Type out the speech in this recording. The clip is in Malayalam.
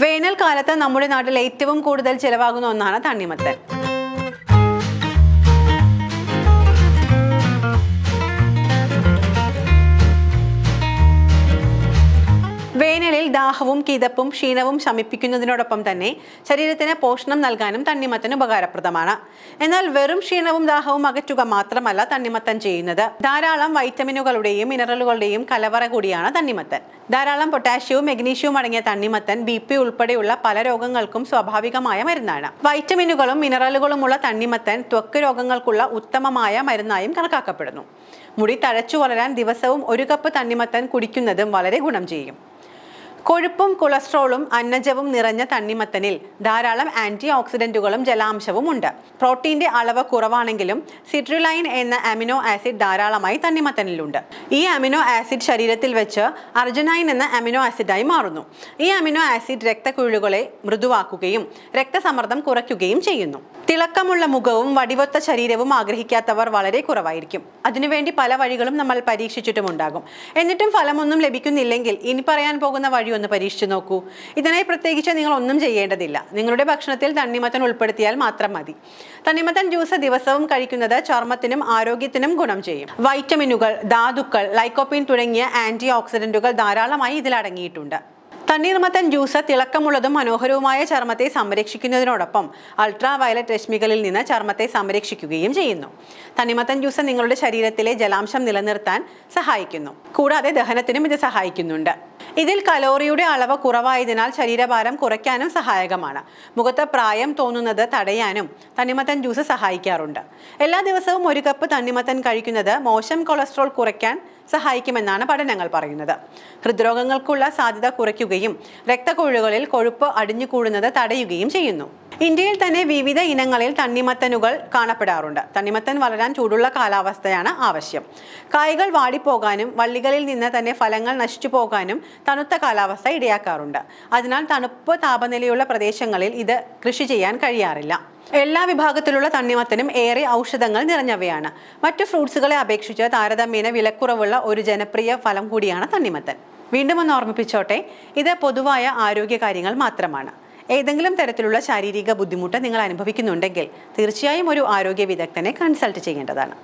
വേനൽക്കാലത്ത് നമ്മുടെ നാട്ടിൽ ഏറ്റവും കൂടുതൽ ചിലവാകുന്ന ഒന്നാണ് തണ്ണിമത്തൻ. വേനലിൽ ദാഹവും കിതപ്പും ക്ഷീണവും ശമിപ്പിക്കുന്നതിനോടൊപ്പം തന്നെ ശരീരത്തിന് പോഷണം നൽകാനും തണ്ണിമത്തൻ ഉപകാരപ്രദമാണ്. എന്നാൽ വെറും ക്ഷീണവും ദാഹവും അകറ്റുക മാത്രമല്ല തണ്ണിമത്തൻ ചെയ്യുന്നത്. ധാരാളം വൈറ്റമിനുകളുടെയും മിനറലുകളുടെയും കലവറ കൂടിയാണ് തണ്ണിമത്തൻ. ധാരാളം പൊട്ടാഷ്യവും മഗ്നീഷ്യവും അടങ്ങിയ തണ്ണിമത്തൻ BP ഉൾപ്പെടെയുള്ള പല രോഗങ്ങൾക്കും സ്വാഭാവികമായ മരുന്നാണ്. വൈറ്റമിനുകളും മിനറലുകളുമുള്ള തണ്ണിമത്തൻ ത്വക്ക് രോഗങ്ങൾക്കുള്ള ഉത്തമമായ മരുന്നായും കണക്കാക്കപ്പെടുന്നു. മുടി തഴച്ചു വളരാൻ ദിവസവും 1 കപ്പ് തണ്ണിമത്തൻ കുടിക്കുന്നതും വളരെ ഗുണം ചെയ്യും. കൊഴുപ്പും കൊളസ്ട്രോളും അന്നജവും നിറഞ്ഞ തണ്ണിമത്തനിൽ ധാരാളം ആന്റി ഓക്സിഡന്റുകളും ജലാംശവും ഉണ്ട്. പ്രോട്ടീന്റെ അളവ് കുറവാണെങ്കിലും സിട്രുലൈൻ എന്ന അമിനോ ആസിഡ് ധാരാളമായി തണ്ണിമത്തനിലുണ്ട്. ഈ അമിനോ ആസിഡ് ശരീരത്തിൽ വെച്ച് അർജിനൈൻ എന്ന അമിനോ ആസിഡായി മാറുന്നു. ഈ അമിനോ ആസിഡ് രക്തക്കുഴലുകളെ മൃദുവാക്കുകയും രക്തസമ്മർദ്ദം കുറയ്ക്കുകയും ചെയ്യുന്നു. തിളക്കമുള്ള മുഖവും വടിവൊത്ത ശരീരവും ആഗ്രഹിക്കാത്തവർ വളരെ കുറവായിരിക്കും. അതിനുവേണ്ടി പല വഴികളും നമ്മൾ പരീക്ഷിച്ചിട്ടുമുണ്ടാകും. എന്നിട്ടും ഫലമൊന്നും ലഭിക്കുന്നില്ലെങ്കിൽ ഇനി പറയാൻ പോകുന്ന വഴി ഒന്ന് പരീക്ഷിച്ചു നോക്കൂ. ഇതിനായി പ്രത്യേകിച്ച് നിങ്ങൾ ഒന്നും ചെയ്യേണ്ടതില്ല. നിങ്ങളുടെ ഭക്ഷണത്തിൽ തണ്ണിമത്തൻ ഉൾപ്പെടുത്തിയാൽ മാത്രം മതി. തണ്ണിമത്തൻ ജ്യൂസ് ദിവസവും കഴിക്കുന്നത് ചർമ്മത്തിനും ആരോഗ്യത്തിനും ഗുണം ചെയ്യും. വൈറ്റമിനുകൾ, ധാതുക്കൾ, ലൈക്കോപ്പീൻ തുടങ്ങിയ ആന്റി ഓക്സിഡന്റുകൾ ധാരാളമായി ഇതിൽ അടങ്ങിയിട്ടുണ്ട്. തണ്ണിമത്തൻ ജ്യൂസ് തിളക്കമുള്ളതും മനോഹരവുമായ ചർമ്മത്തെ സംരക്ഷിക്കുന്നതിനോടൊപ്പം അൾട്രാ വയലറ്റ് രശ്മികളിൽ നിന്ന് ചർമ്മത്തെ സംരക്ഷിക്കുകയും ചെയ്യുന്നു. തണ്ണിമത്തൻ ജ്യൂസ് നിങ്ങളുടെ ശരീരത്തിലെ ജലാംശം നിലനിർത്താൻ സഹായിക്കുന്നു. കൂടാതെ ദഹനത്തിനും ഇത് സഹായിക്കുന്നുണ്ട്. ഇതിൽ കലോറിയുടെ അളവ് കുറവായതിനാൽ ശരീരഭാരം കുറയ്ക്കാനും സഹായകമാണ്. മുഖത്ത് പ്രായം തോന്നുന്നത് തടയാനും തണ്ണിമത്തൻ ജ്യൂസ് സഹായിക്കാറുണ്ട്. എല്ലാ ദിവസവും 1 കപ്പ് തണ്ണിമത്തൻ കഴിക്കുന്നത് മോശം കൊളസ്ട്രോൾ കുറയ്ക്കാൻ സഹായിക്കുമെന്നാണ് പഠനങ്ങൾ പറയുന്നത്. ഹൃദ്രോഗങ്ങൾക്കുള്ള സാധ്യത കുറയ്ക്കുകയും രക്തക്കുഴലുകളിൽ കൊഴുപ്പ് അടിഞ്ഞുകൂടുന്നത് തടയുകയും ചെയ്യുന്നു. ഇന്ത്യയിൽ തന്നെ വിവിധ ഇനങ്ങളിൽ തണ്ണിമത്തനുകൾ കാണപ്പെടാറുണ്ട്. തണ്ണിമത്തൻ വളരാൻ ചൂടുള്ള കാലാവസ്ഥയാണ് ആവശ്യം. കായ്കൾ വാടിപ്പോകാനും വള്ളികളിൽ നിന്ന് തന്നെ ഫലങ്ങൾ നശിച്ചു പോകാനും തണുത്ത കാലാവസ്ഥ ഇടയാക്കാറുണ്ട്. അതിനാൽ തണുപ്പ് താപനിലയുള്ള പ്രദേശങ്ങളിൽ ഇത് കൃഷി ചെയ്യാൻ കഴിയാറില്ല. എല്ലാ വിഭാഗത്തിലുള്ള തണ്ണിമത്തനും ഏറെ ഔഷധങ്ങൾ നിറഞ്ഞവയാണ്. മറ്റു ഫ്രൂട്ട്സുകളെ അപേക്ഷിച്ച് താരതമ്യേന വിലക്കുറവുള്ള ഒരു ജനപ്രിയ ഫലം കൂടിയാണ് തണ്ണിമത്തൻ. വീണ്ടും ഒന്ന് ഓർമ്മിപ്പിച്ചോട്ടെ, ഇത് പൊതുവായ ആരോഗ്യ കാര്യങ്ങൾ മാത്രമാണ്. ഏതെങ്കിലും തരത്തിലുള്ള ശാരീരിക ബുദ്ധിമുട്ട് നിങ്ങൾ അനുഭവിക്കുന്നുണ്ടെങ്കിൽ തീർച്ചയായും ഒരു ആരോഗ്യ വിദഗ്ധനെ കൺസൾട്ട് ചെയ്യേണ്ടതാണ്.